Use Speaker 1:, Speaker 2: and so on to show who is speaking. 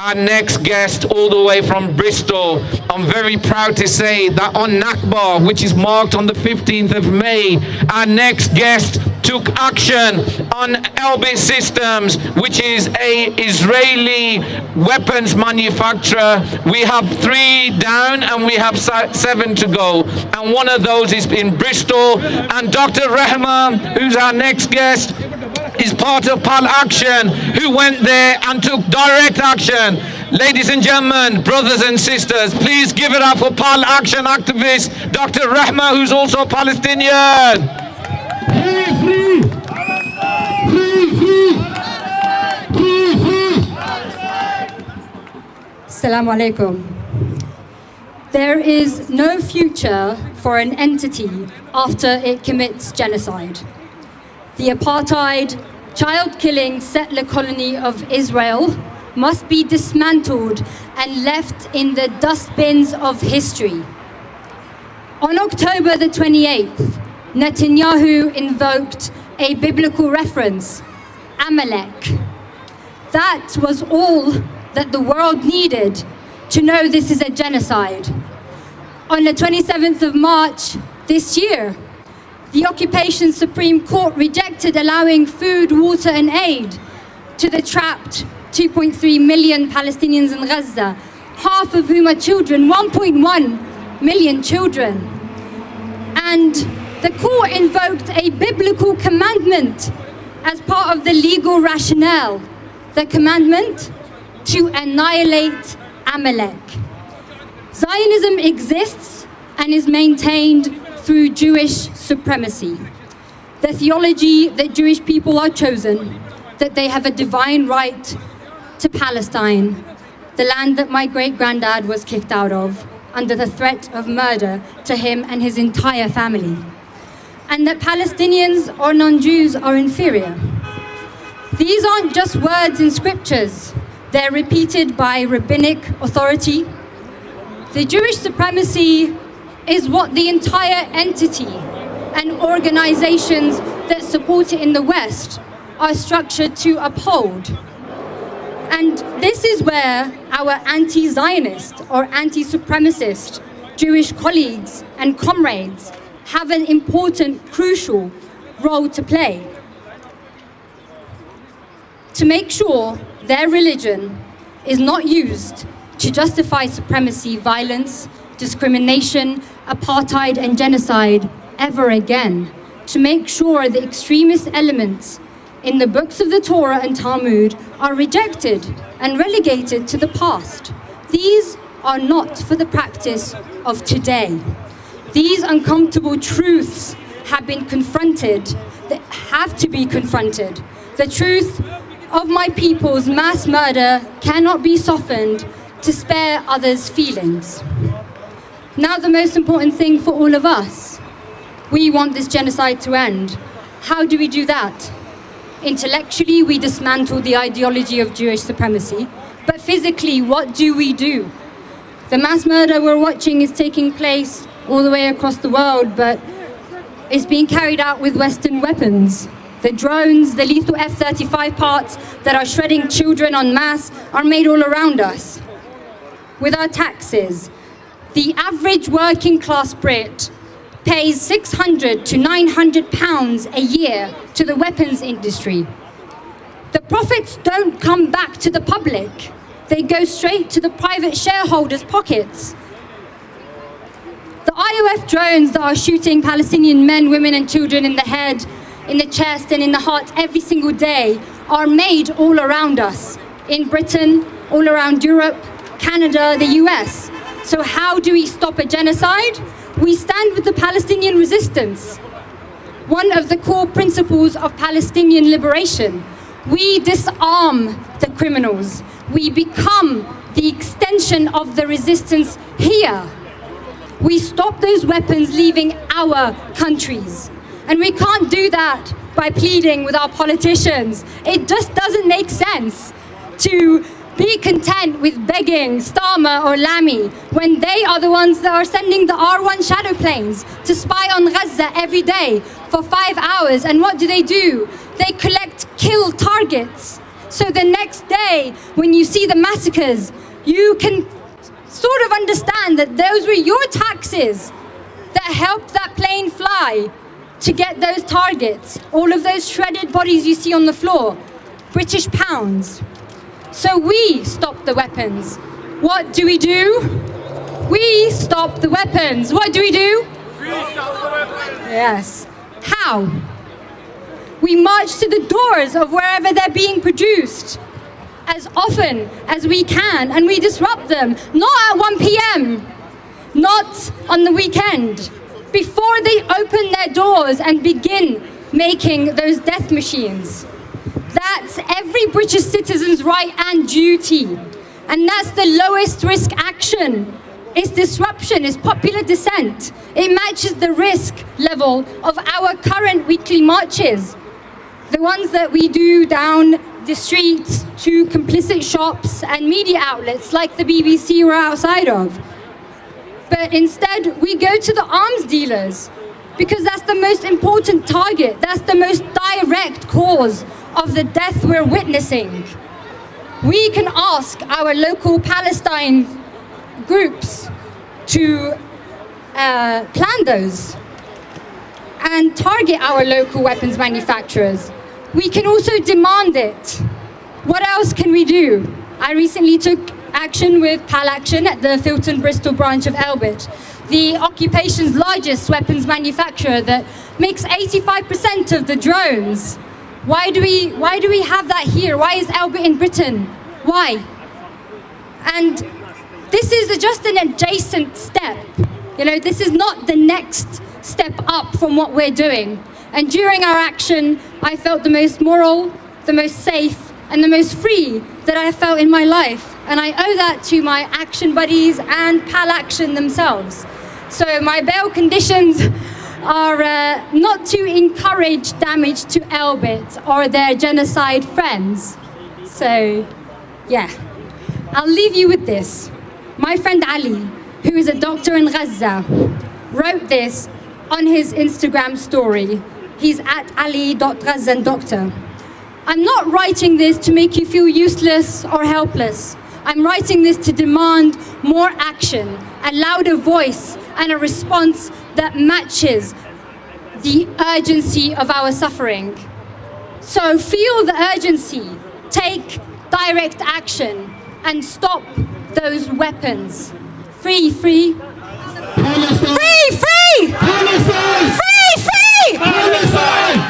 Speaker 1: our next guest all the way from Bristol. I'm very proud to say that on Nakba, which is marked on the 15th of May, our next guest took action on Elbit Systems, which is an Israeli weapons manufacturer. We have 3 down and we have 7 to go. And one of those is in Bristol. And Dr. Rahmeh, who's our next guest, is part of Pal Action, who went there and took direct action. Ladies and gentlemen, brothers and sisters, please give it up for Pal Action activist Dr. Rahmeh, who's also Palestinian.
Speaker 2: Assalamu alaikum. There is no future for an entity after it commits genocide. The apartheid, child-killing settler colony of Israel must be dismantled and left in the dustbins of history. On October the 28th, Netanyahu invoked a biblical reference, Amalek. That was all that the world needed to know this is a genocide. On the 27th of March this year, the occupation Supreme Court rejected allowing food, water and aid to the trapped 2.3 million Palestinians in Gaza, half of whom are children, 1.1 million children. And the court invoked a biblical commandment as part of the legal rationale, the commandment to annihilate Amalek. Zionism exists and is maintained through Jewish supremacy. The theology that Jewish people are chosen, that they have a divine right to Palestine, the land that my great-granddad was kicked out of, under the threat of murder to him and his entire family, and that Palestinians or non-Jews are inferior. These aren't just words in scriptures, they're repeated by rabbinic authority. The Jewish supremacy is what the entire entity and organizations that support it in the West are structured to uphold. And this is where our anti-Zionist or anti-supremacist Jewish colleagues and comrades have an important, crucial role to play. To make sure their religion is not used to justify supremacy, violence, discrimination, apartheid and genocide ever again. To make sure the extremist elements in the books of the Torah and Talmud are rejected and relegated to the past. These are not for the practice of today. These uncomfortable truths have been confronted, that have to be confronted. The truth of my people's mass murder cannot be softened to spare others' feelings. Now the most important thing for all of us, we want this genocide to end. How do we do that? Intellectually, we dismantle the ideology of Jewish supremacy, but physically, what do we do? The mass murder we're watching is taking place all the way across the world, but it's being carried out with Western weapons. The drones, the lethal F-35 parts that are shredding children en masse are made all around us. With our taxes, the average working class Brit pays 600 to 900 pounds a year to the weapons industry. The profits don't come back to the public. They go straight to the private shareholders' pockets. The IOF drones that are shooting Palestinian men, women and children in the head, in the chest and in the heart every single day are made all around us, in Britain, all around Europe, Canada, the US. So how do we stop a genocide? We stand with the Palestinian resistance. One of the core principles of Palestinian liberation. We disarm the criminals. We become the extension of the resistance here. We stop those weapons leaving our countries. And we can't do that by pleading with our politicians. It just doesn't make sense to be content with begging Starmer or Lamy when they are the ones that are sending the R1 shadow planes to spy on Gaza every day for 5 hours. And what do? They collect kill targets. So the next day, when you see the massacres, you can sort of understand that those were your taxes that helped that plane fly to get those targets. All of those shredded bodies you see on the floor, British pounds. So we stop the weapons. What do? We stop the weapons. What do? Yes. How? We march to the doors of wherever they're being produced as often as we can, and we disrupt them, not at 1 p.m., not on the weekend, before they open their doors and begin making those death machines. That's every British citizen's right and duty, and that's the lowest risk action. It's disruption, it's popular dissent. It matches the risk level of our current weekly marches. The ones that we do down the streets to complicit shops and media outlets like the BBC we're outside of. But instead, we go to the arms dealers because that's the most important target. That's the most direct cause of the death we're witnessing. We can ask our local Palestine groups to plan those and target our local weapons manufacturers. We can also demand it. What else can we do? I recently took action with Pal Action at the Filton Bristol branch of Elbit, the occupation's largest weapons manufacturer that makes 85% of the drones. Why do we have that here? Why is Elbit in Britain? Why? And this is just an adjacent step. You know, this is not the next step up from what we're doing. And during our action, I felt the most moral, the most safe, and the most free that I felt in my life. And I owe that to my action buddies and Pal Action themselves. So my bail conditions are not to encourage damage to Elbit or their genocide friends. So, yeah. I'll leave you with this. My friend Ali, who is a doctor in Gaza, wrote this on his Instagram story. He's at ali.ghazandoctor. I'm not writing this to make you feel useless or helpless. I'm writing this to demand more action, a louder voice, and a response that matches the urgency of our suffering. So feel the urgency, take direct action, and stop those weapons. Free, free.
Speaker 3: Palestine!
Speaker 2: Free, free!
Speaker 3: Palestine!
Speaker 2: Free, free!
Speaker 3: Palestine!